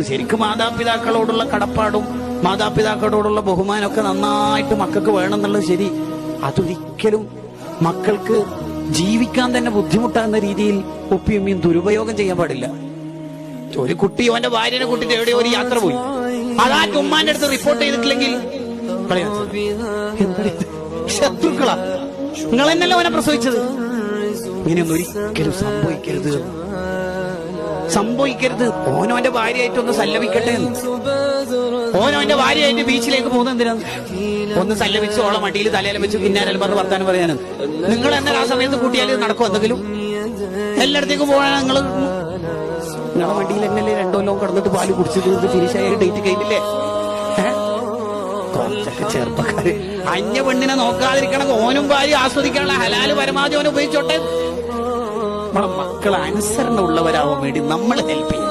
ശരിക്കും മാതാപിതാക്കളോടുള്ള കടപ്പാടും മാതാപിതാക്കളോടുള്ള ബഹുമാനമൊക്കെ നന്നായിട്ട് മക്കൾക്ക് വേണമെന്നുള്ളത് ശരി. അതൊരിക്കലും മക്കൾക്ക് ജീവിക്കാൻ തന്നെ ബുദ്ധിമുട്ടാകുന്ന രീതിയിൽ ഒപ്പിയമ്മയും ദുരുപയോഗം ചെയ്യാൻ പാടില്ല. ഒരു കുട്ടി അവന്റെ ഭാര്യനെ കൂട്ടിട്ട് എവിടെയോ ഒരു യാത്ര പോയി, അതാ ഉമ്മാന്റെ അടുത്ത് റിപ്പോർട്ട് ചെയ്തിട്ടില്ലെങ്കിൽ ശത്രുക്കളാ, നിങ്ങൾ എന്നല്ല അവനെ പ്രസവിച്ചത്. ഇങ്ങനെയൊന്നും ഒരിക്കലും സംഭവിക്കരുത്. ഓനോന്റെ ഭാര്യയായിട്ടൊന്ന് സല്ലപിക്കട്ടെ. ഓനോന്റെ ഭാര്യയായിട്ട് ബീച്ചിലേക്ക് പോകുന്നത് എന്തിനാണ്? ഒന്ന് സല്ലപിച്ച് ഓളെ മടിയിൽ തലയിലും വെച്ച് പിന്നാലെ പറഞ്ഞ് വർത്താനം പറയാനും. നിങ്ങൾ എന്നാൽ ആ സമയത്ത് കൂട്ടിയാൽ നടക്കും എന്തെങ്കിലും? എല്ലായിടത്തേക്കും പോകാൻ നിങ്ങളെ വണ്ടിയിൽ എന്നല്ലേ 2 കൊല്ലം കിടന്നിട്ട് പാല് കുടിച്ചു തീർത്ത് ഫിനിഷായ ഡേറ്റ് കഴിഞ്ഞില്ലേ? കുറച്ചൊക്കെ ചെറുപ്പക്കാര് അന്യ പെണ്ണിനെ നോക്കാതിരിക്കണം. ഓനും ഭാര്യ ആസ്വദിക്കാനുള്ള ഹലാല് പരമാവധി ഓനെ ഉപയോഗിച്ചോട്ടെ. നമ്മളെ മക്കൾ അനുസരണ ഉള്ളവരാവാൻ വേണ്ടി നമ്മൾ ഹെൽപ്പ് ചെയ്യും.